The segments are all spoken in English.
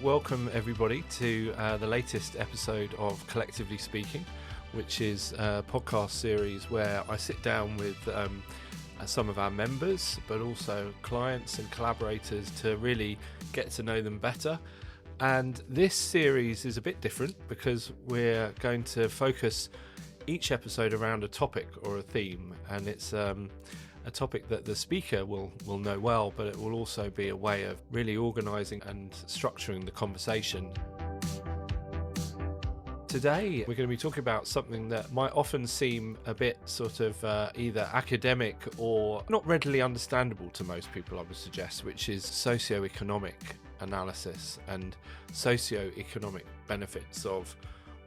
welcome everybody to the latest episode of Collectively Speaking, which is a podcast series where I sit down with some of our members, but also clients and collaborators to really get to know them better. And this series is a bit different because we're going to focus each episode around a topic or a theme, and it's a topic that the speaker will know well, but it will also be a way of really organising and structuring the conversation. Today we're going to be talking about something that might often seem a bit sort of either academic or not readily understandable to most people, I would suggest, which is socio-economic analysis and socio-economic benefits of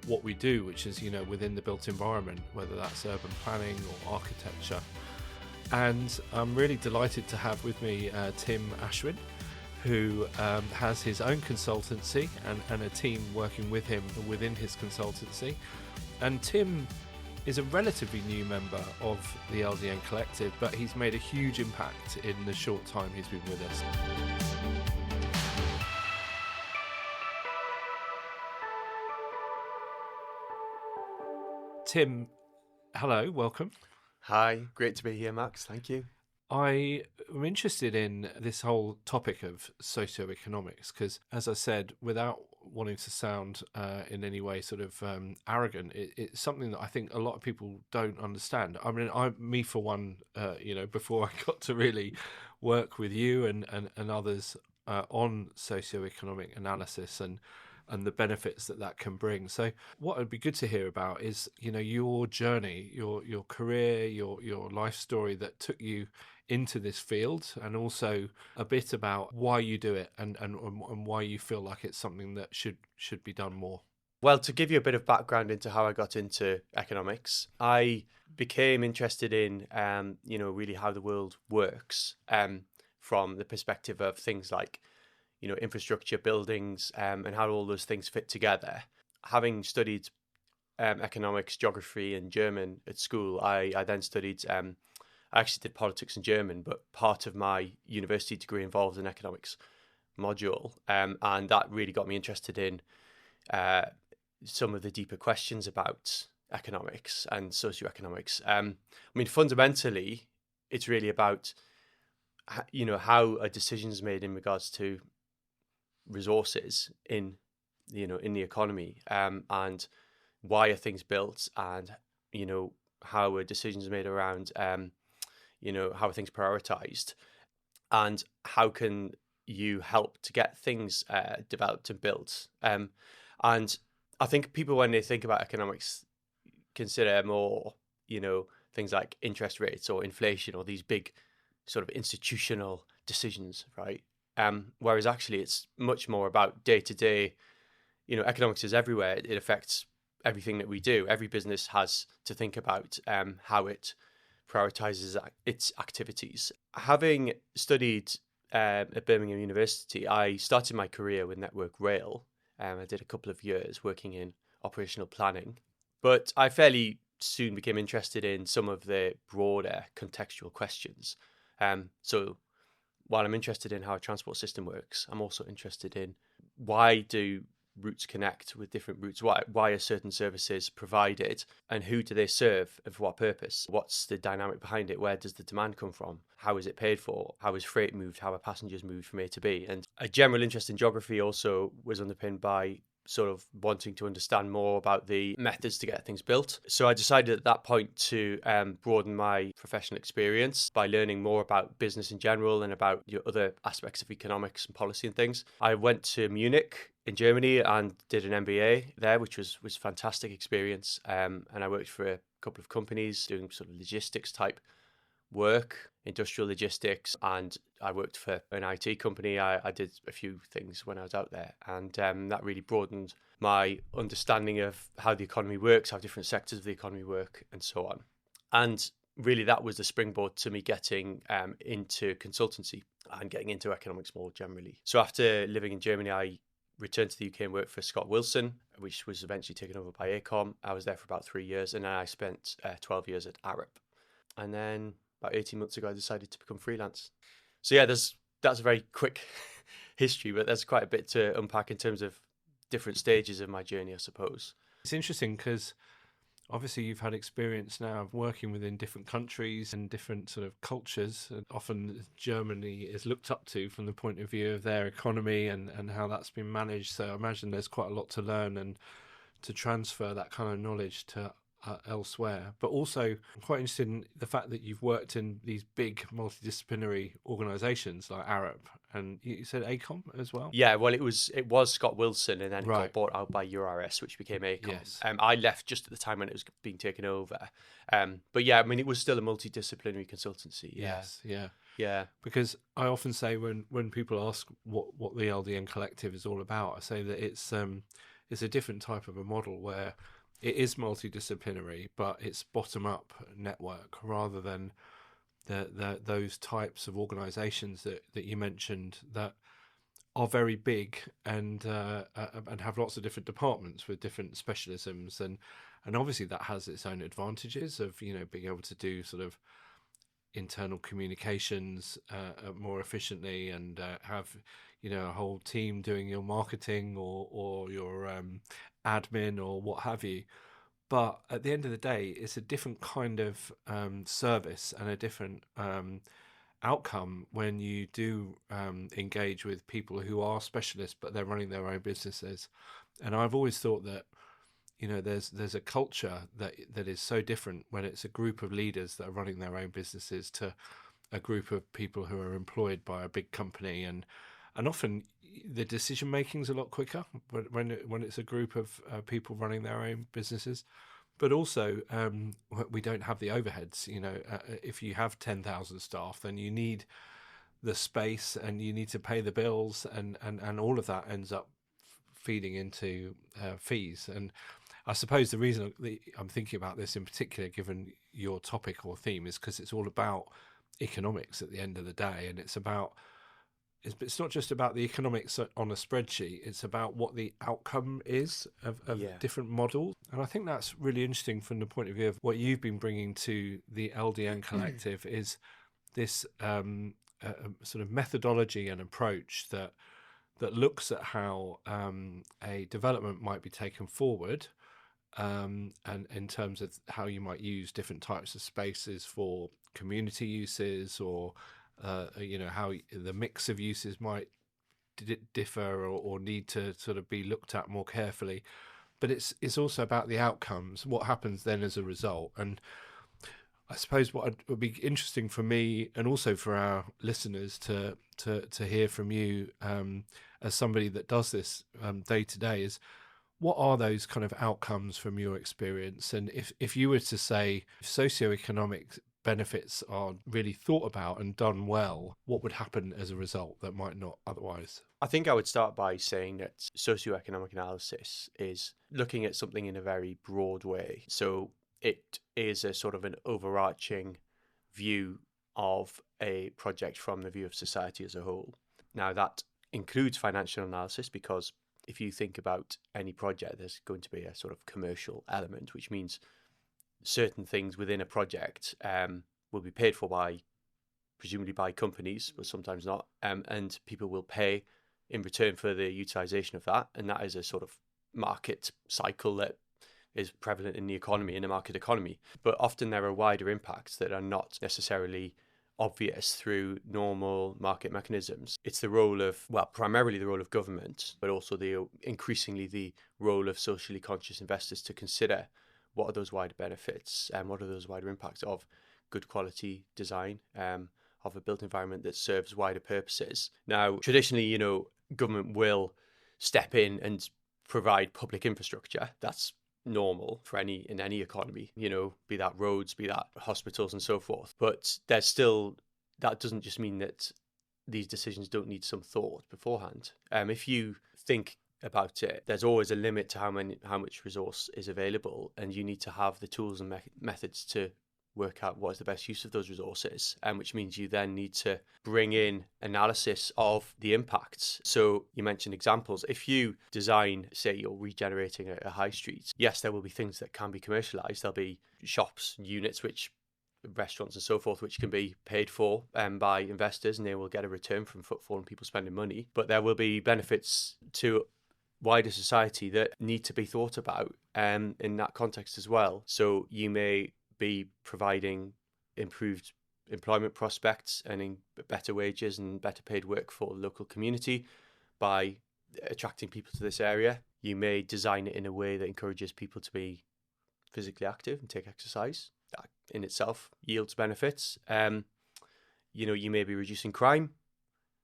what we do, which is, within the built environment, whether that's urban planning or architecture. And I'm really delighted to have with me Tim Ashwin, who has his own consultancy and a team working with him within his consultancy. And Tim is a relatively new member of the LDN Collective, but he's made a huge impact in the short time he's been with us. Tim, hello, welcome. Hi, great to be here, Max. Thank you. I am interested in this whole topic of socioeconomics because, as I said, without wanting to sound in any way sort of arrogant, it's something that I think a lot of people don't understand. I mean, me for one, before I got to really work with you and others on socioeconomic analysis and the benefits that can bring. So what would be good to hear about is, your journey, your career, your life story that took you into this field, and also a bit about why you do it and why you feel like it's something that should be done more. Well, to give you a bit of background into how I got into economics, I became interested in, really how the world works from the perspective of things like, infrastructure, buildings, and how all those things fit together. Having studied economics, geography, and German at school, I then studied. I actually did politics and German, but part of my university degree involved an economics module, and that really got me interested in some of the deeper questions about economics and socioeconomics. Fundamentally, it's really about how a decision is made in regards to resources in the economy, and why are things built, and how are decisions made around how are things prioritized, and how can you help to get things developed and built. And I think people, when they think about economics, consider more things like interest rates or inflation or these big sort of institutional decisions, right? Whereas actually it's much more about day-to-day. Economics is everywhere. It affects everything that we do. Every business has to think about how it prioritizes its activities. Having studied at Birmingham University, I started my career with Network Rail. I did a couple of years working in operational planning, but I fairly soon became interested in some of the broader contextual questions. So while I'm interested in how a transport system works, I'm also interested in why do routes connect with different routes? Why are certain services provided, and who do they serve and for what purpose? What's the dynamic behind it? Where does the demand come from? How is it paid for? How is freight moved? How are passengers moved from A to B? And a general interest in geography also was underpinned by sort of wanting to understand more about the methods to get things built. So I decided at that point to broaden my professional experience by learning more about business in general and about other aspects of economics and policy and things. I went to Munich in Germany and did an MBA there, which was a fantastic experience. And I worked for a couple of companies doing sort of logistics type work, industrial logistics, and I worked for an IT company. I did a few things when I was out there, and that really broadened my understanding of how the economy works, how different sectors of the economy work, and so on. And really that was the springboard to me getting into consultancy and getting into economics more generally. So after living in Germany, I returned to the UK and worked for Scott Wilson, which was eventually taken over by AECOM. I was there for about 3 years, and then I spent 12 years at Arup. And then about 18 months ago, I decided to become freelance. So yeah, that's a very quick history, but there's quite a bit to unpack in terms of different stages of my journey, I suppose. It's interesting because obviously you've had experience now of working within different countries and different sort of cultures. And often Germany is looked up to from the point of view of their economy and how that's been managed. So I imagine there's quite a lot to learn and to transfer that kind of knowledge to elsewhere. But also I'm quite interested in the fact that you've worked in these big multidisciplinary organisations like Arab, and you said ACOM as well? Yeah, well, it was Scott Wilson, and then it Right. got bought out by URS, which became ACOM. Yes. I left just at the time when it was being taken over. But yeah, I mean, it was still a multidisciplinary consultancy. Yeah. Yes, yeah. Yeah. Because I often say when people ask what the LDN Collective is all about, I say that it's a different type of a model where it is multidisciplinary, but it's bottom-up network rather than those types of organisations that you mentioned that are very big and have lots of different departments with different specialisms, and obviously that has its own advantages of being able to do sort of internal communications more efficiently and have a whole team doing your marketing or your admin or what have you. But at the end of the day, it's a different kind of service and a different outcome when you do engage with people who are specialists, but they're running their own businesses. And I've always thought that there's a culture that is so different when it's a group of leaders that are running their own businesses to a group of people who are employed by a big company, and often the decision making is a lot quicker when it's a group of people running their own businesses. But also, we don't have the overheads. If you have 10,000 staff, then you need the space and you need to pay the bills, and all of that ends up feeding into fees. And I suppose the reason I'm thinking about this in particular, given your topic or theme, is because it's all about economics at the end of the day, and it's not just about the economics on a spreadsheet. It's about what the outcome is of different models. And I think that's really interesting from the point of view of what you've been bringing to the LDN Collective is this sort of methodology and approach that looks at how a development might be taken forward, and in terms of how you might use different types of spaces for community uses, or how the mix of uses might differ or need to sort of be looked at more carefully. But it's also about the outcomes, what happens then as a result. And I suppose what would be interesting for me and also for our listeners to hear from you as somebody that does this day to day is, what are those kind of outcomes from your experience? And if you were to say socioeconomic benefits are really thought about and done well, what would happen as a result that might not otherwise? I think I would start by saying that socioeconomic analysis is looking at something in a very broad way. So it is a sort of an overarching view of a project from the view of society as a whole. Now, that includes financial analysis, because if you think about any project, there's going to be a sort of commercial element, which means certain things within a project will be paid for presumably by companies, but sometimes not, and people will pay in return for the utilization of that, and that is a sort of market cycle that is prevalent in the economy, in the market economy. But often there are wider impacts that are not necessarily obvious through normal market mechanisms. It's the role of, primarily the role of government, but also increasingly the role of socially conscious investors to consider what are those wider benefits and what are those wider impacts of good quality design of a built environment that serves wider purposes. Now, traditionally, government will step in and provide public infrastructure. That's normal in any economy, be that roads, be that hospitals and so forth. But that doesn't just mean that these decisions don't need some thought beforehand. If you think about it, there's always a limit to how much resource is available, and you need to have the tools and methods to work out what is the best use of those resources, which means you then need to bring in analysis of the impacts. So you mentioned examples. If you design, say you're regenerating a high street, yes, there will be things that can be commercialized. There'll be shops, units which restaurants and so forth, which can be paid for by investors, and they will get a return from footfall and people spending money. But there will be benefits to wider society that need to be thought about in that context as well. So you may be providing improved employment prospects and in better wages and better paid work for the local community by attracting people to this area. You may design it in a way that encourages people to be physically active and take exercise. That in itself yields benefits. You may be reducing crime.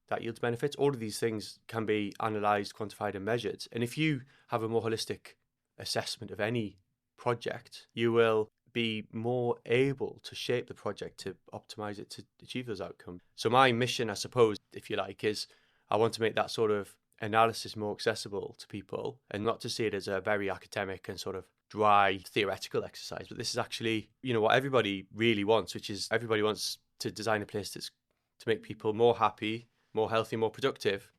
That yields benefits. All of these things can be analysed, quantified and measured. And if you have a more holistic assessment of any project, you will be more able to shape the project to optimise it to achieve those outcomes. So my mission, I suppose, if you like, is I want to make that sort of analysis more accessible to people, and not to see it as a very academic and sort of dry theoretical exercise, but this is actually, what everybody really wants, which is everybody wants to design a place that's to make people more happy, more healthy, more productive.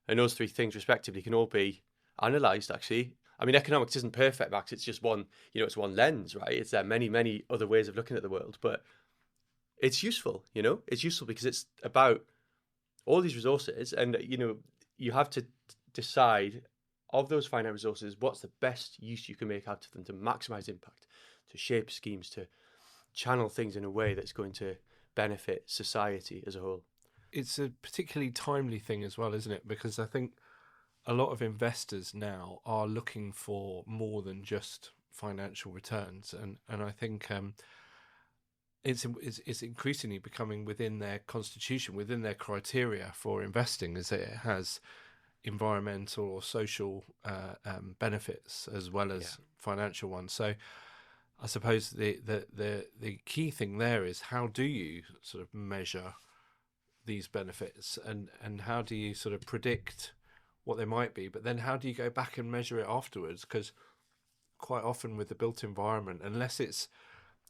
And those three things respectively can all be analysed, actually. I mean, economics isn't perfect, Max. It's just one, it's one lens, right? It's there many, many other ways of looking at the world, but it's useful, It's useful because it's about all these resources, and, you have to decide of those finite resources, what's the best use you can make out of them to maximise impact, to shape schemes, to channel things in a way that's going to benefit society as a whole. It's a particularly timely thing as well, isn't it? Because I think a lot of investors now are looking for more than just financial returns, and I think it's increasingly becoming within their constitution, within their criteria for investing, is that it has environmental or social benefits as well as financial ones. So I suppose the key thing there is, how do you sort of measure these benefits, and how do you sort of predict what they might be, but then how do you go back and measure it afterwards? Because quite often with the built environment, unless it's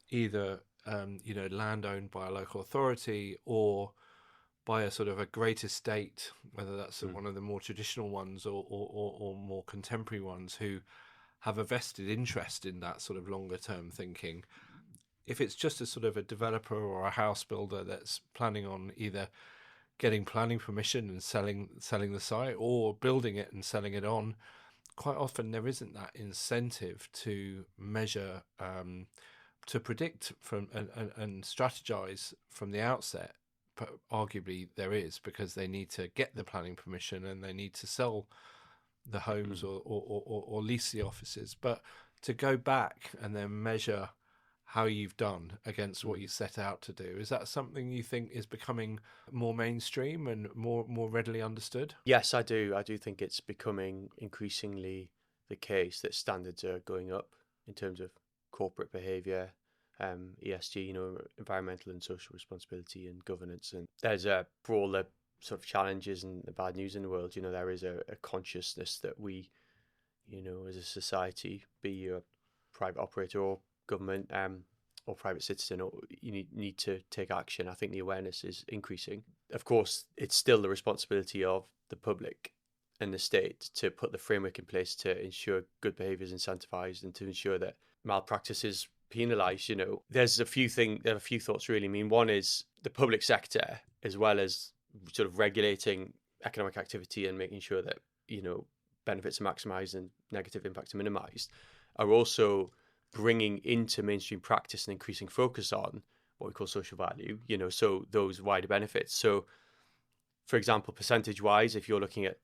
either land owned by a local authority or by a sort of a great estate, whether that's one of the more traditional ones or more contemporary ones who have a vested interest in that sort of longer term thinking. If it's just a sort of a developer or a house builder that's planning on either getting planning permission and selling the site, or building it and selling it on, quite often there isn't that incentive to measure, to predict from and strategize from the outset. But arguably there is, because they need to get the planning permission and they need to sell the homes or lease the offices. But to go back and then measure how you've done against what you set out to do, is that something you think is becoming more mainstream and more readily understood? Yes, I do. I do think it's becoming increasingly the case that standards are going up in terms of corporate behaviour, ESG, environmental and social responsibility and governance. And there's for all the sort of challenges and the bad news in the world, there is a consciousness that we, as a society, be you a private operator or government or private citizen, or you need to take action. I think the awareness is increasing. Of course, it's still the responsibility of the public and the state to put the framework in place to ensure good behaviour is incentivised and to ensure that malpractice is penalised. There's a few thoughts really. I mean, one is the public sector, as well as sort of regulating economic activity and making sure that benefits are maximised and negative impacts are minimised, are also bringing into mainstream practice and increasing focus on what we call social value, so those wider benefits. So, for example, percentage-wise, if you're looking at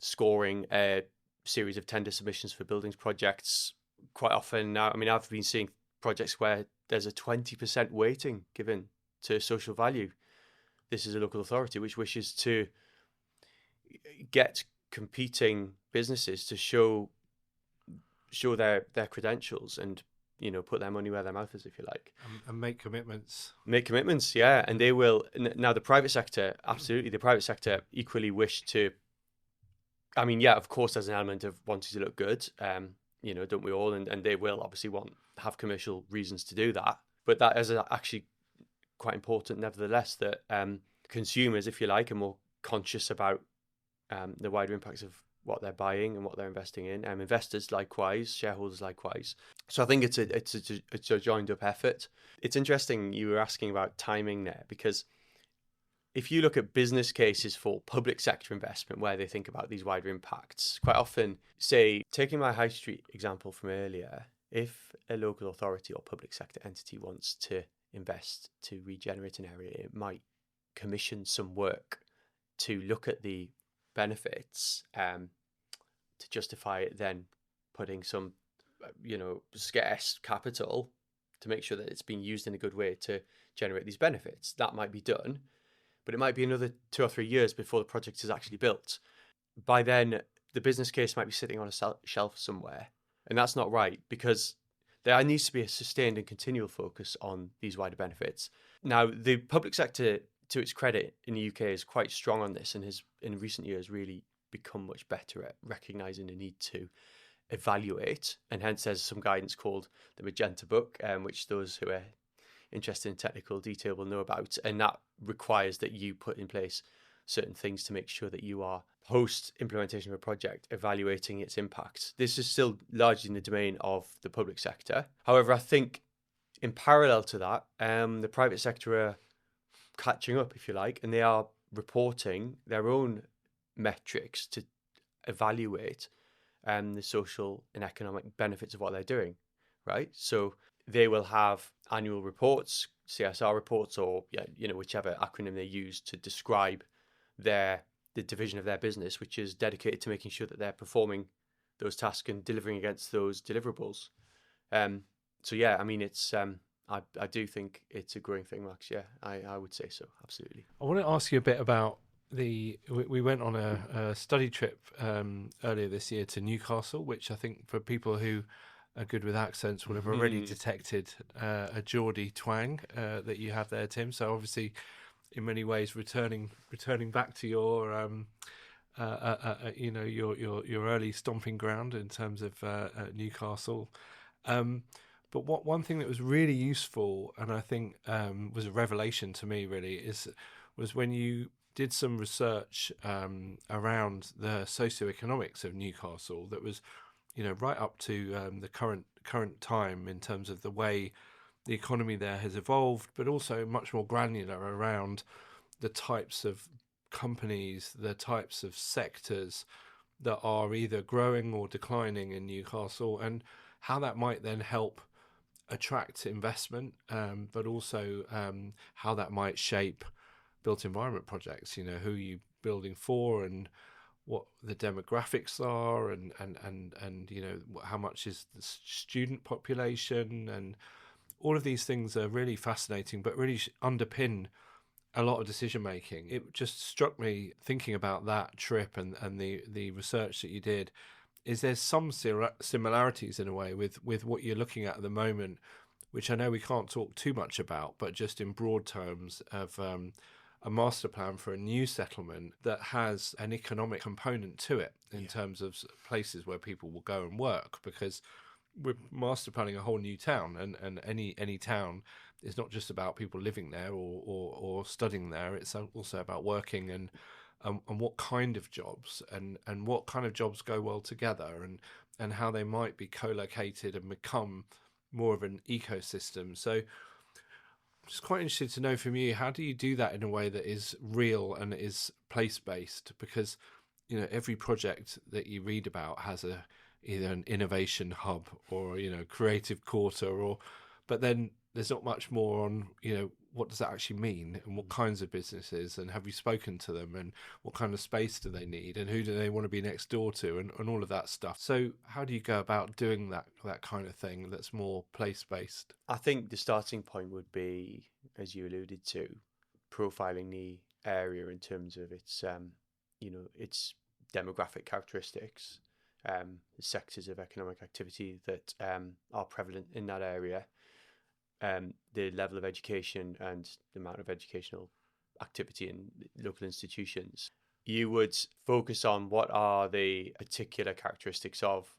scoring a series of tender submissions for buildings projects, quite often now, I've been seeing projects where there's a 20% weighting given to social value. This is a local authority which wishes to get competing businesses to show their credentials and put their money where their mouth is, if you like, and make commitments. Yeah, and they will. Now the private sector, absolutely, the private sector equally wish to. Of course, there's an element of wanting to look good, don't we all? And they will obviously have commercial reasons to do that, but that is actually quite important, nevertheless, that consumers, if you like, are more conscious about the wider impacts of what they're buying and what they're investing in. Investors likewise, shareholders likewise. So I think it's a joined up effort. It's interesting you were asking about timing there, because if you look at business cases for public sector investment where they think about these wider impacts, quite often, say, taking my high street example from earlier, if a local authority or public sector entity wants to invest to regenerate an area, it might commission some work to look at the benefits, to justify it then putting some, scarce capital to make sure that it's being used in a good way to generate these benefits. That might be done, but it might be another 2 or 3 years before the project is actually built. By then, the business case might be sitting on a shelf somewhere, and that's not right, because there needs to be a sustained and continual focus on these wider benefits. Now, the public sector, to its credit, in the UK is quite strong on this and has, in recent years, really become much better at recognising the need to evaluate, and hence there's some guidance called the Magenta Book, which those who are interested in technical detail will know about, and that requires that you put in place certain things to make sure that you are, post implementation of a project, evaluating its impacts. This is still largely in the domain of the public sector. However, I think in parallel to that, the private sector are catching up, if you like, and they are reporting their own metrics to evaluate the social and economic benefits of what they're doing, right? So they will have annual reports, CSR reports, or whichever acronym they use to describe the division of their business, which is dedicated to making sure that they're performing those tasks and delivering against those deliverables. So yeah, I mean, it's I do think it's a growing thing, Max. Yeah, I would say so, absolutely. I want to ask you a bit about we went on a study trip earlier this year to Newcastle, which I think for people who are good with accents would have already detected a Geordie twang that you have there, Tim. So obviously, in many ways, returning back to your your early stomping ground in terms of Newcastle. But one thing that was really useful, and I think was a revelation to me, really, was when you did some research around the socio-economics of Newcastle. That was, right up to the current time in terms of the way the economy there has evolved, but also much more granular around the types of companies, the types of sectors that are either growing or declining in Newcastle, and how that might then help attract investment, but also how that might shape built environment projects. Who are you building for, and what the demographics are, and how much is the student population, and all of these things are really fascinating, but really underpin a lot of decision making. It just struck me thinking about that trip and the research that you did, is there's some similarities in a way with what you're looking at the moment, which I know we can't talk too much about, but just in broad terms of a master plan for a new settlement that has an economic component to it in terms of places where people will go and work, because we're master planning a whole new town, and any town is not just about people living there or studying there. It's also about working and what kind of jobs and what kind of jobs go well together, and how they might be co-located and become more of an ecosystem. So I'm just quite interested to know from you, how do you do that in a way that is real and is place-based? Because every project that you read about has either an innovation hub or creative quarter, but then there's not much more on what does that actually mean, and what kinds of businesses, and have you spoken to them, and what kind of space do they need, and who do they want to be next door to, and all of that stuff. So how do you go about doing that kind of thing that's more place-based? I think the starting point would be, as you alluded to, profiling the area in terms of its its demographic characteristics, the sectors of economic activity that are prevalent in that area, the level of education and the amount of educational activity in local institutions. You would focus on what are the particular characteristics of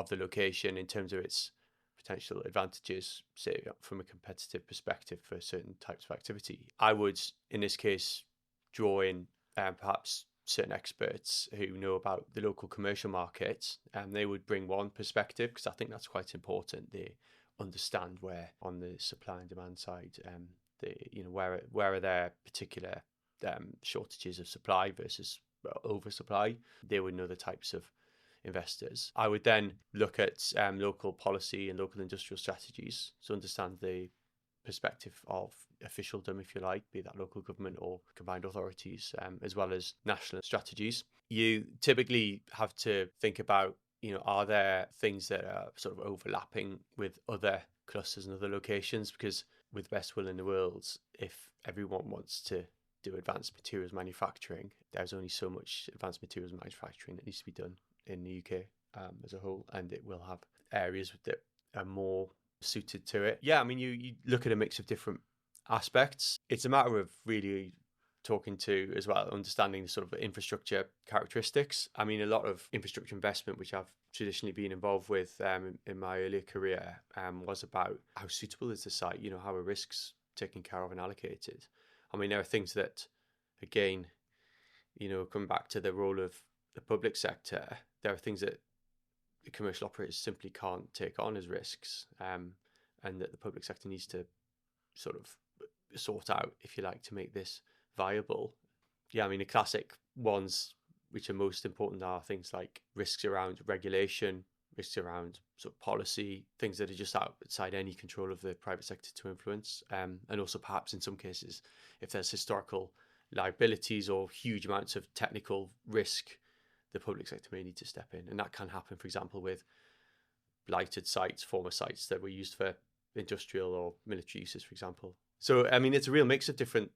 the location in terms of its potential advantages, say from a competitive perspective for certain types of activity. I would, in this case, draw in perhaps certain experts who know about the local commercial market, and they would bring one perspective, because I think that's quite important. They understand where on the supply and demand side, where are there particular shortages of supply versus oversupply. They would know the types of investors. I would then look at local policy and local industrial strategies, so understand the perspective of officialdom, if you like, be that local government or combined authorities, as well as national strategies. You typically have to think about, are there things that are sort of overlapping with other clusters and other locations? Because with best will in the world, if everyone wants to do advanced materials manufacturing, there's only so much advanced materials manufacturing that needs to be done in the UK as a whole, and it will have areas that are more suited to it. Yeah, I mean, you look at a mix of different aspects. It's a matter of really talking to, as well, understanding the sort of infrastructure characteristics. I mean, a lot of infrastructure investment, which I've traditionally been involved with in my earlier career, was about how suitable is the site, how are risks taken care of and allocated. I mean, there are things that, again, come back to the role of the public sector, there are things that the commercial operators simply can't take on as risks, and that the public sector needs to sort of sort out, if you like, to make this viable. Yeah, I mean, the classic ones which are most important are things like risks around regulation, risks around sort of policy, things that are just outside any control of the private sector to influence, and also perhaps in some cases, if there's historical liabilities or huge amounts of technical risk, the public sector may need to step in. And that can happen, for example, with blighted sites, former sites that were used for industrial or military uses, for example. So, I mean, it's a real mix of different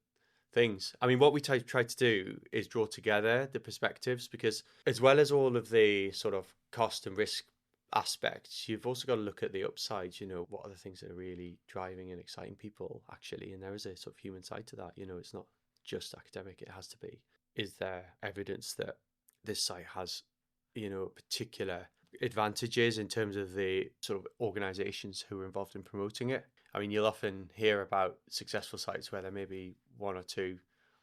things. I mean, what we try to do is draw together the perspectives, because as well as all of the sort of cost and risk aspects, you've also got to look at the upsides. What are the things that are really driving and exciting people, actually? And there is a sort of human side to that. It's not just academic, it has to be. Is there evidence that this site has, particular advantages in terms of the sort of organizations who are involved in promoting it? I mean, you'll often hear about successful sites where there may be one or two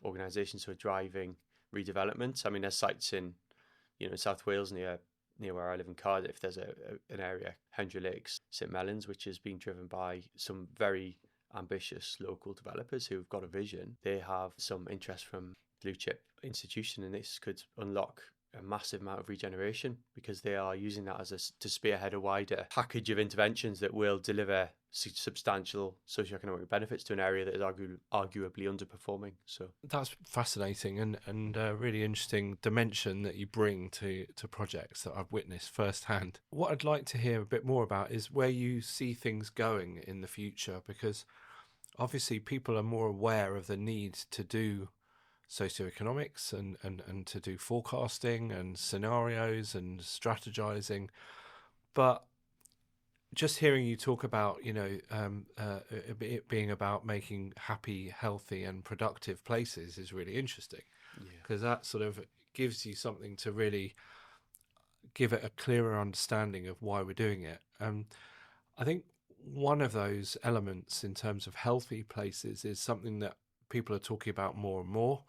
organizations who are driving redevelopment. I mean, there's sites in, South Wales near where I live in Cardiff. There's an area, Hendry Lakes, St Mellons, which is being driven by some very ambitious local developers who've got a vision. They have some interest from blue chip institution, and this could unlock a massive amount of regeneration, because they are using that to spearhead a wider package of interventions that will deliver substantial socio-economic benefits to an area that is arguably underperforming. So that's fascinating and a really interesting dimension that you bring to projects that I've witnessed firsthand. What I'd like to hear a bit more about is where you see things going in the future, because obviously people are more aware of the need to do socioeconomics and to do forecasting and scenarios and strategizing, but just hearing you talk about it being about making happy, healthy and productive places is really interesting, because that sort of gives you something to really give it a clearer understanding of why we're doing it. I think one of those elements in terms of healthy places is something that people are talking about more and more,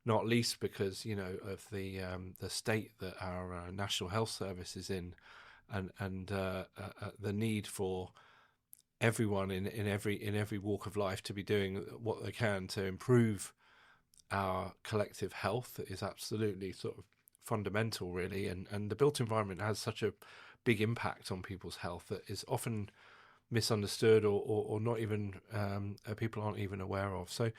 not least because of the state that our National Health Service is in, and the need for everyone in every walk of life to be doing what they can to improve our collective health is absolutely sort of fundamental, really. And the built environment has such a big impact on people's health that is often misunderstood or not even people aren't even aware of. So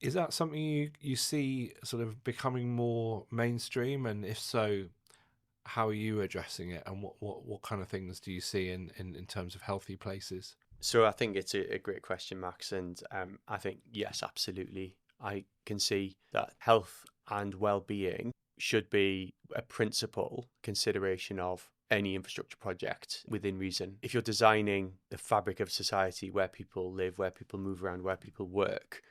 is that something you see sort of becoming more mainstream? And if so, how are you addressing it? And what kind of things do you see in terms of healthy places? So I think it's a great question, Max. And I think, yes, absolutely. I can see that health and well-being should be a principal consideration of any infrastructure project within reason. If you're designing the fabric of society where people live, where people move around, where people work,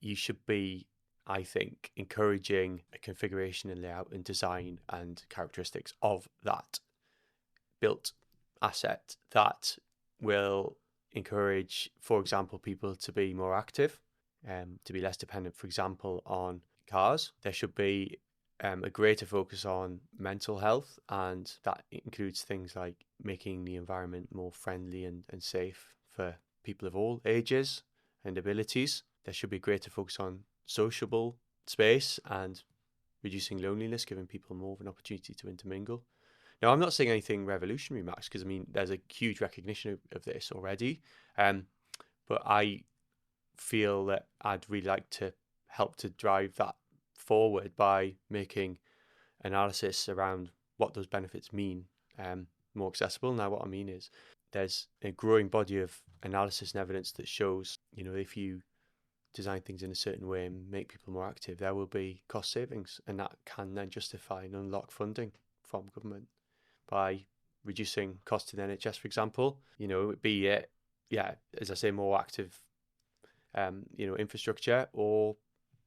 you should be, I think, encouraging a configuration and layout and design and characteristics of that built asset that will encourage, for example, people to be more active, to be less dependent, for example, on cars. There should be a greater focus on mental health, and that includes things like making the environment more friendly and safe for people of all ages and abilities. There should be greater focus on sociable space and reducing loneliness, giving people more of an opportunity to intermingle. Now, I'm not saying anything revolutionary, Max, because I mean, there's a huge recognition of this already. But I feel that I'd really like to help to drive that forward by making analysis around what those benefits mean more accessible. Now, what I mean is there's a growing body of analysis and evidence that shows, if you design things in a certain way and make people more active, there will be cost savings, and that can then justify and unlock funding from government by reducing costs to the NHS, for example. Be it, as I say, more active, infrastructure, or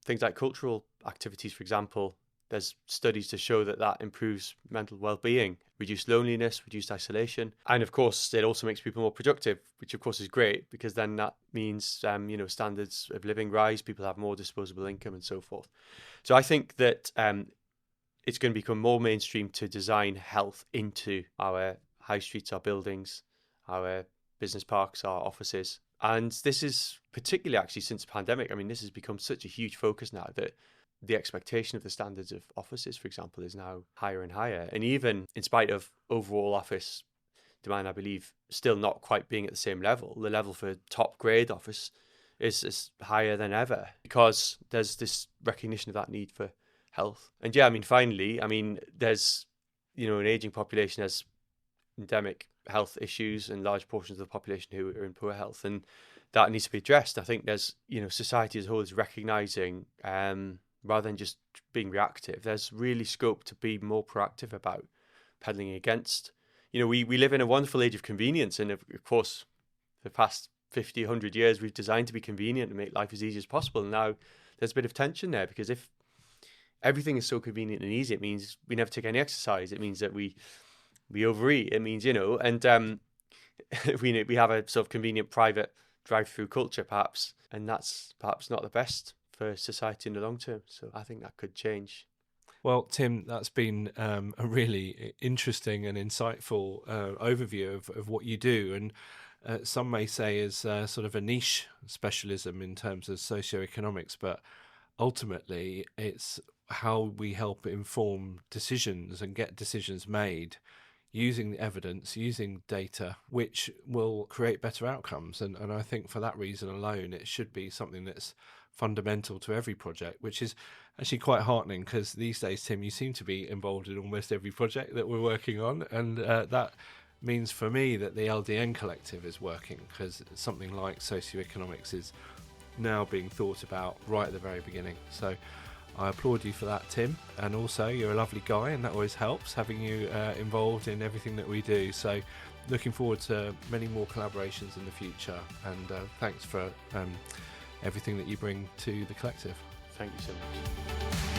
things like cultural activities, for example. There's studies to show that improves mental well-being, reduced loneliness, reduced isolation. And of course, it also makes people more productive, which of course is great, because then that means, standards of living rise, people have more disposable income and so forth. So I think that it's going to become more mainstream to design health into our high streets, our buildings, our business parks, our offices. And this is particularly actually since the pandemic. I mean, this has become such a huge focus now that the expectation of the standards of offices, for example, is now higher and higher. And even in spite of overall office demand, I believe, still not quite being at the same level, the level for top grade office is higher than ever, because there's this recognition of that need for health. And finally, there's, an aging population has endemic health issues and large portions of the population who are in poor health, and that needs to be addressed. I think there's, society as a whole is recognizing, rather than just being reactive, there's really scope to be more proactive about peddling against. We live in a wonderful age of convenience, and of course, for the past 50, 100 years, we've designed to be convenient and make life as easy as possible. And now there's a bit of tension there, because if everything is so convenient and easy, it means we never take any exercise. It means that we overeat. It means, and we have a sort of convenient private drive-through culture, perhaps, and that's perhaps not the best for society in the long term. So I think that could change. Well, Tim, that's been a really interesting and insightful overview of what you do. And some may say is sort of a niche specialism in terms of socio-economics, but ultimately it's how we help inform decisions and get decisions made using the evidence, using data, which will create better outcomes. And I think for that reason alone, it should be something that's fundamental to every project, which is actually quite heartening, because these days, Tim, you seem to be involved in almost every project that we're working on, and that means for me that the LDN Collective is working, because something like socio-economics is now being thought about right at the very beginning. So I applaud you for that, Tim, and also you're a lovely guy, and that always helps having you involved in everything that we do. So looking forward to many more collaborations in the future, and thanks for everything that you bring to the collective. Thank you so much.